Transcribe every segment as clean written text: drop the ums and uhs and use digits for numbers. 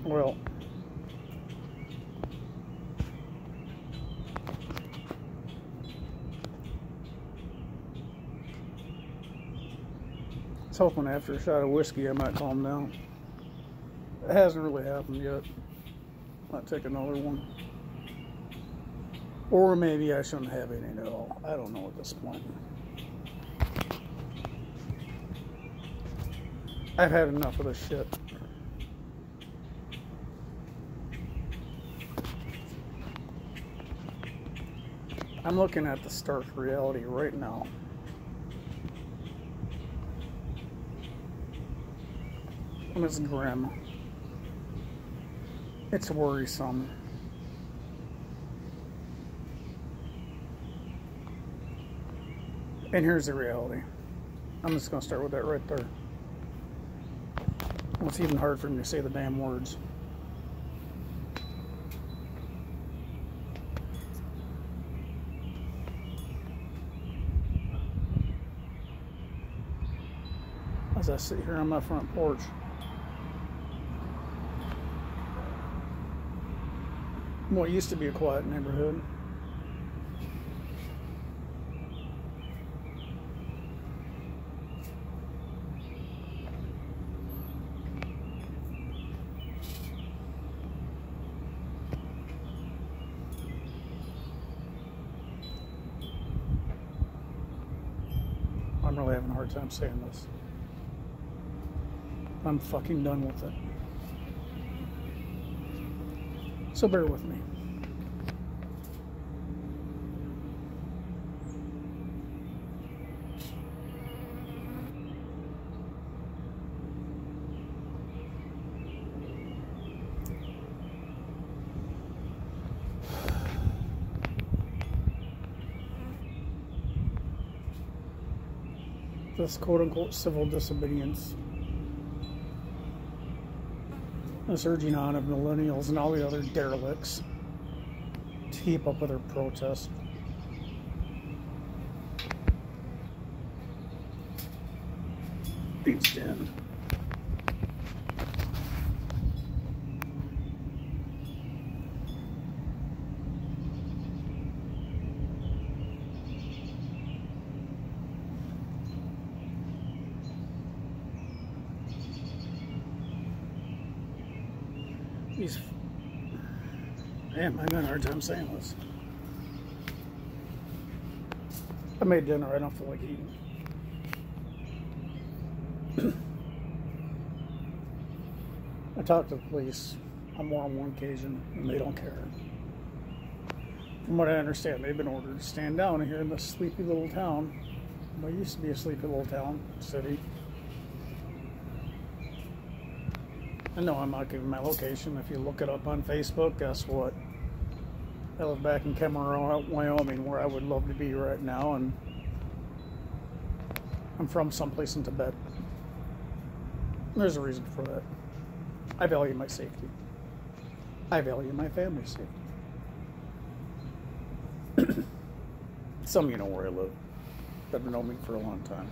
Well, I was hoping after a shot of whiskey I might calm down. It hasn't really happened yet. Might take another one. Or maybe I shouldn't have any at all. I don't know at this point. I've had enough of this shit. I'm looking at the stark reality right now. And it's grim. It's worrisome. And here's the reality. I'm just going to start with that right there. Well, it's even hard for me to say the damn words. As I sit here on my front porch. What used to be a quiet neighborhood. I'm really having a hard time saying this. I'm fucking done with it. So bear with me. This quote-unquote civil disobedience, this urging on of millennials and all the other derelicts to keep up with their protest. Needs to end. Damn, I'm having a hard time saying this. I made dinner, I don't feel like eating. I talked to the police on more than one occasion, and they don't care. From what I understand, they've been ordered to stand down here in this sleepy little town. Well, it used to be a sleepy little town, city. And no, I'm not giving my location. If you look it up on Facebook, guess what? I live back in Kemerow, Wyoming, where I would love to be right now, and I'm from someplace in Tibet. There's a reason for that. I value my safety. I value my family's safety. Some of you know where I live, that have known me for a long time.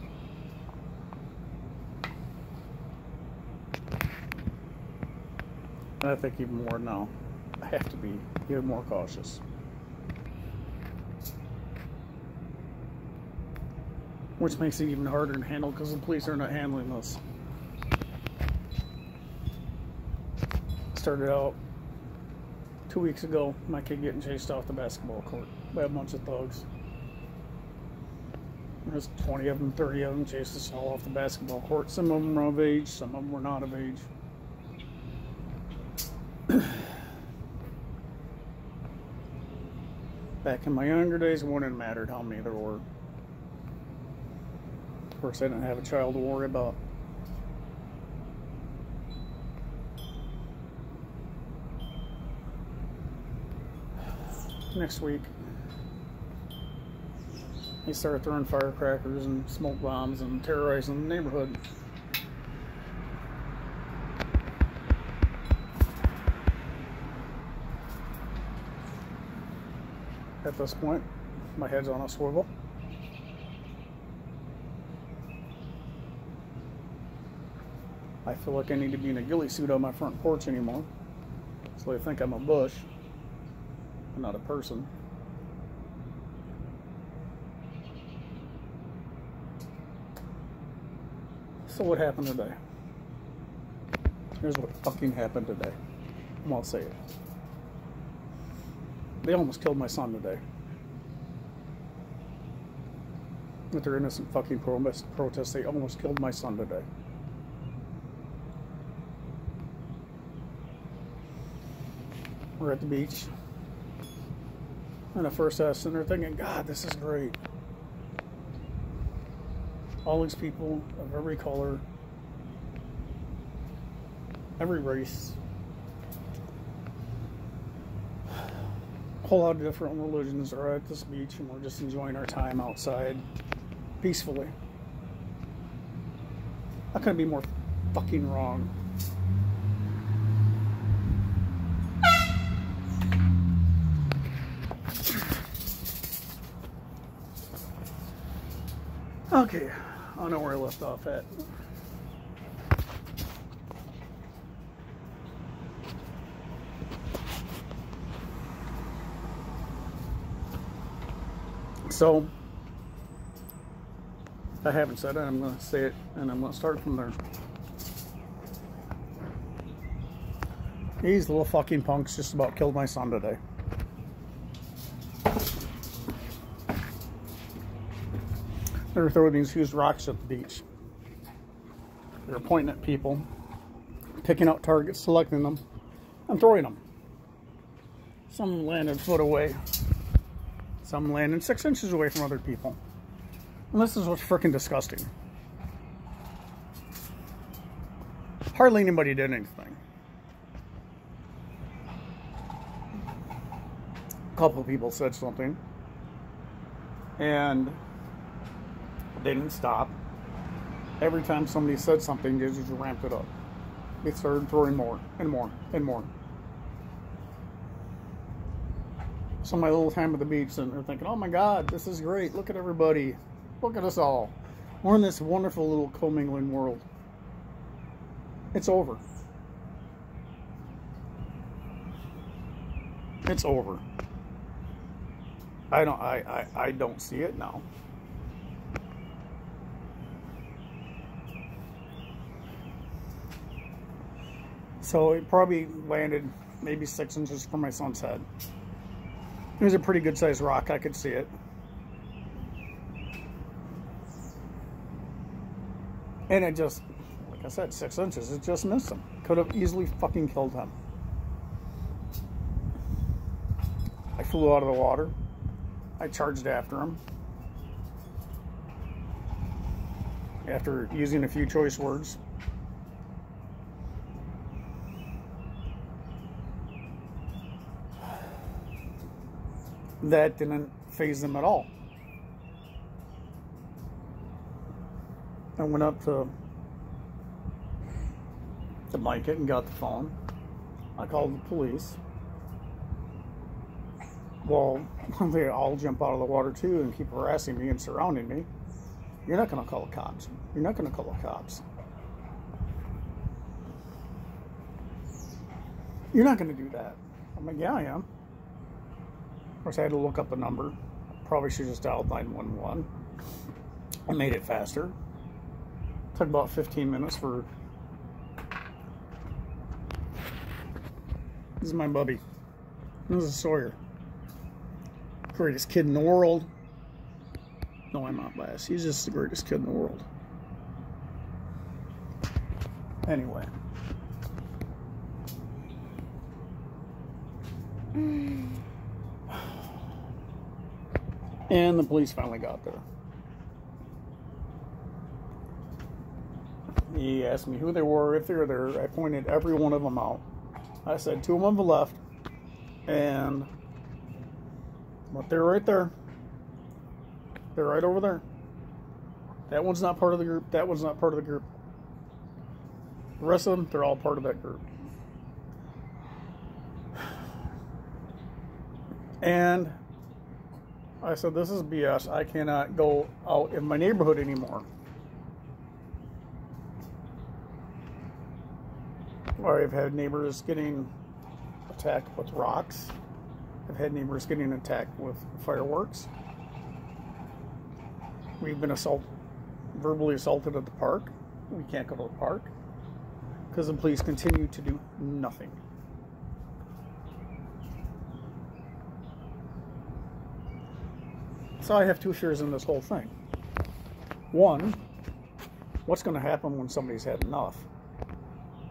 And I think even more now, I have to be even more cautious. Which makes it even harder to handle because the police are not handling this. Started out 2 weeks ago, my kid getting chased off the basketball court by a bunch of thugs. There's 20 of them, 30 of them chased us all off the basketball court. Some of them were of age, some of them were not of age. Back in my younger days, it wouldn't have mattered how many there were. Of course, I didn't have a child to worry about. Next week, they started throwing firecrackers and smoke bombs and terrorizing the neighborhood. At this point, my head's on a swivel. I feel like I need to be in a ghillie suit on my front porch anymore. So they think I'm a bush, I'm not a person. So what happened today? Here's what fucking happened today. I won't say it. They almost killed my son today. With their innocent fucking protest, they almost killed my son today. We're at the beach. And at first I was sitting there thinking, God, this is great. All these people of every color, every race, a whole lot of different religions are at this beach, and we're just enjoying our time outside peacefully. I couldn't be more fucking wrong. Okay, I don't know where I left off at. So, I haven't said it, I'm going to say it, and I'm going to start from there. These little fucking punks just about killed my son today. They were throwing these huge rocks at the beach. They were pointing at people, picking out targets, selecting them, and throwing them. Some landed a foot away. Some landed 6 inches away from other people. And this is what's freaking disgusting. Hardly anybody did anything. A couple of people said something. And they didn't stop. Every time somebody said something, they just ramped it up. They started throwing more and more and more. So my little time at the beach, and they're thinking, oh my God, this is great. Look at everybody. Look at us all. We're in this wonderful little commingling world. It's over. It's over. I don't see it now. So it probably landed maybe 6 inches from my son's head. It was a pretty good sized rock. I could see it. And it just, like I said, 6 inches. It just missed him. Could have easily fucking killed him. I flew out of the water. I charged after him. After using a few choice words. That didn't faze them at all. I went up to Mike it and got the phone. I called the police. Well, they all jump out of the water too and keep harassing me and surrounding me. You're not going to call the cops. You're not going to call the cops. You're not going to do that. I'm like, yeah, I am. Of course, I had to look up a number. Probably should just dial 911. I made it faster. Took about 15 minutes for... This is my bubby. This is Sawyer. Greatest kid in the world. No, I'm not biased. He's just the greatest kid in the world. Anyway. And the police finally got there. He asked me who they were, if they were there. I pointed every one of them out. I said 2 of them have left. But they're right there. They're right over there. That one's not part of the group. That one's not part of the group. The rest of them, they're all part of that group. And I said, this is BS. I cannot go out in my neighborhood anymore. Or I've had neighbors getting attacked with rocks. I've had neighbors getting attacked with fireworks. We've been verbally assaulted at the park. We can't go to the park because the police continue to do nothing. So I have two fears in this whole thing. One, what's going to happen when somebody's had enough?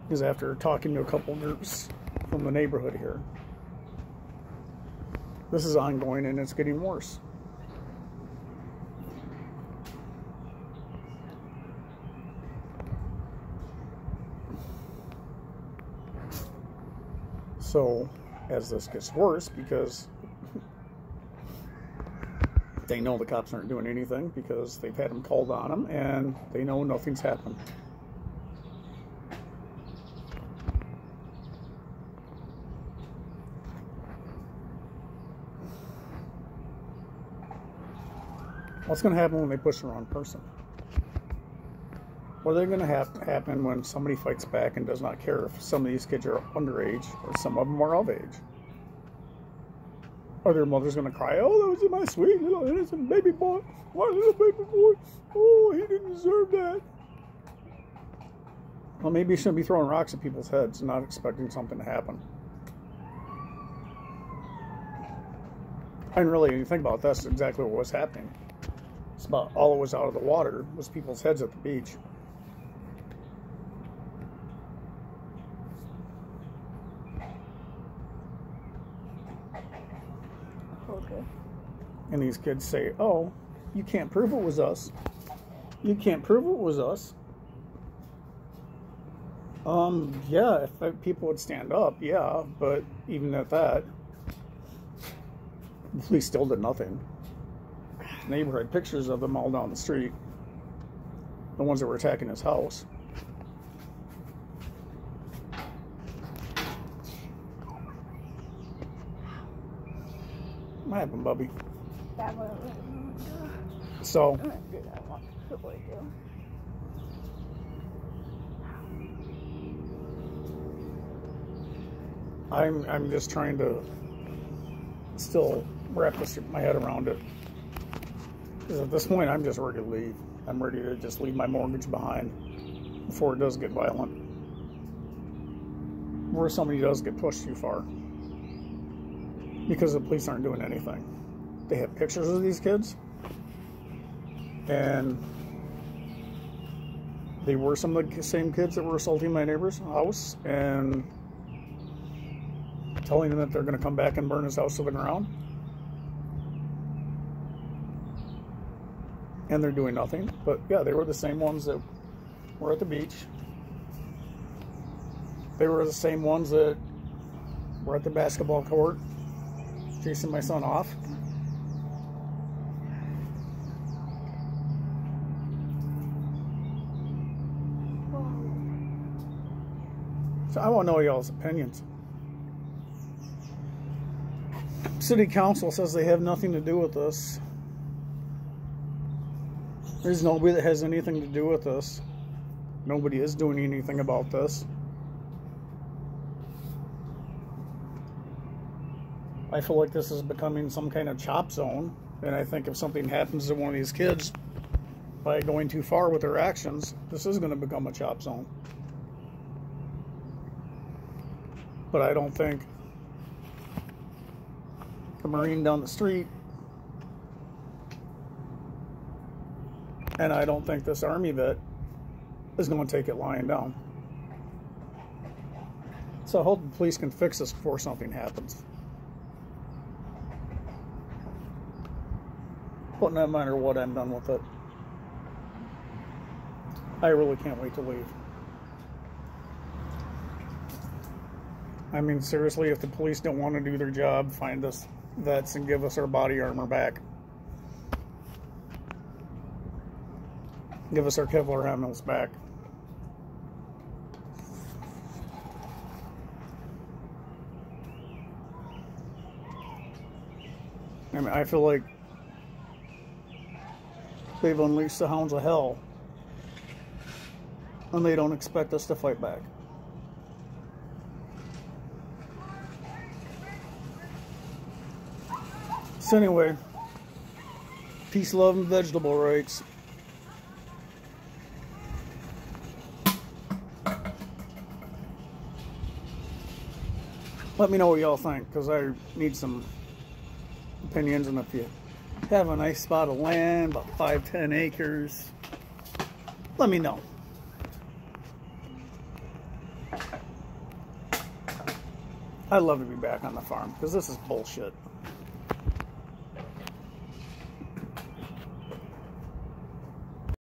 Because after talking to a couple groups from the neighborhood here, this is ongoing and it's getting worse. So, as this gets worse, because they know the cops aren't doing anything because they've had them called on them and they know nothing's happened. What's going to happen when they push the wrong person? What are they going to happen when somebody fights back and does not care if some of these kids are underage or some of them are of age? Are their mothers going to cry, oh, that was my sweet little innocent baby boy, my little baby boy, oh, he didn't deserve that. Well, maybe you shouldn't be throwing rocks at people's heads and not expecting something to happen. And really, when you think about it, that's exactly what was happening. It's about all that was out of the water was people's heads at the beach. Okay. And these kids say, oh, you can't prove it was us. You can't prove it was us. Yeah, if people would stand up, yeah, but even at that, the police still did nothing. The neighbor had pictures of them all down the street, the ones that were attacking his house. What happened, Bubby? So, I'm just trying to still wrap my head around it. Because at this point, I'm just ready to leave. I'm ready to just leave my mortgage behind before it does get violent. Or somebody does get pushed too far. Because the police aren't doing anything. They have pictures of these kids. And they were some of the same kids that were assaulting my neighbor's house and telling them that they're going to come back and burn his house to the ground. And they're doing nothing. But yeah, they were the same ones that were at the beach. They were the same ones that were at the basketball court chasing my son off. So I want to know y'all's opinions. City Council says they have nothing to do with this. There's nobody that has anything to do with this. Nobody is doing anything about this. I feel like this is becoming some kind of chop zone. And I think if something happens to one of these kids by going too far with their actions, this is going to become a chop zone. But I don't think the Marine down the street, and I don't think this Army vet is going to take it lying down. So I hope the police can fix this before something happens. But no matter what, I'm done with it. I really can't wait to leave. I mean, seriously, if the police don't want to do their job, find us vets and give us our body armor back. Give us our Kevlar helmets back. I mean, I feel like they've unleashed the hounds of hell, and they don't expect us to fight back. So anyway, peace, love, and vegetable rights. Let me know what y'all think, because I need some opinions. And if you have a nice spot of land, about 5-10 acres, let me know. I'd love to be back on the farm, because this is bullshit.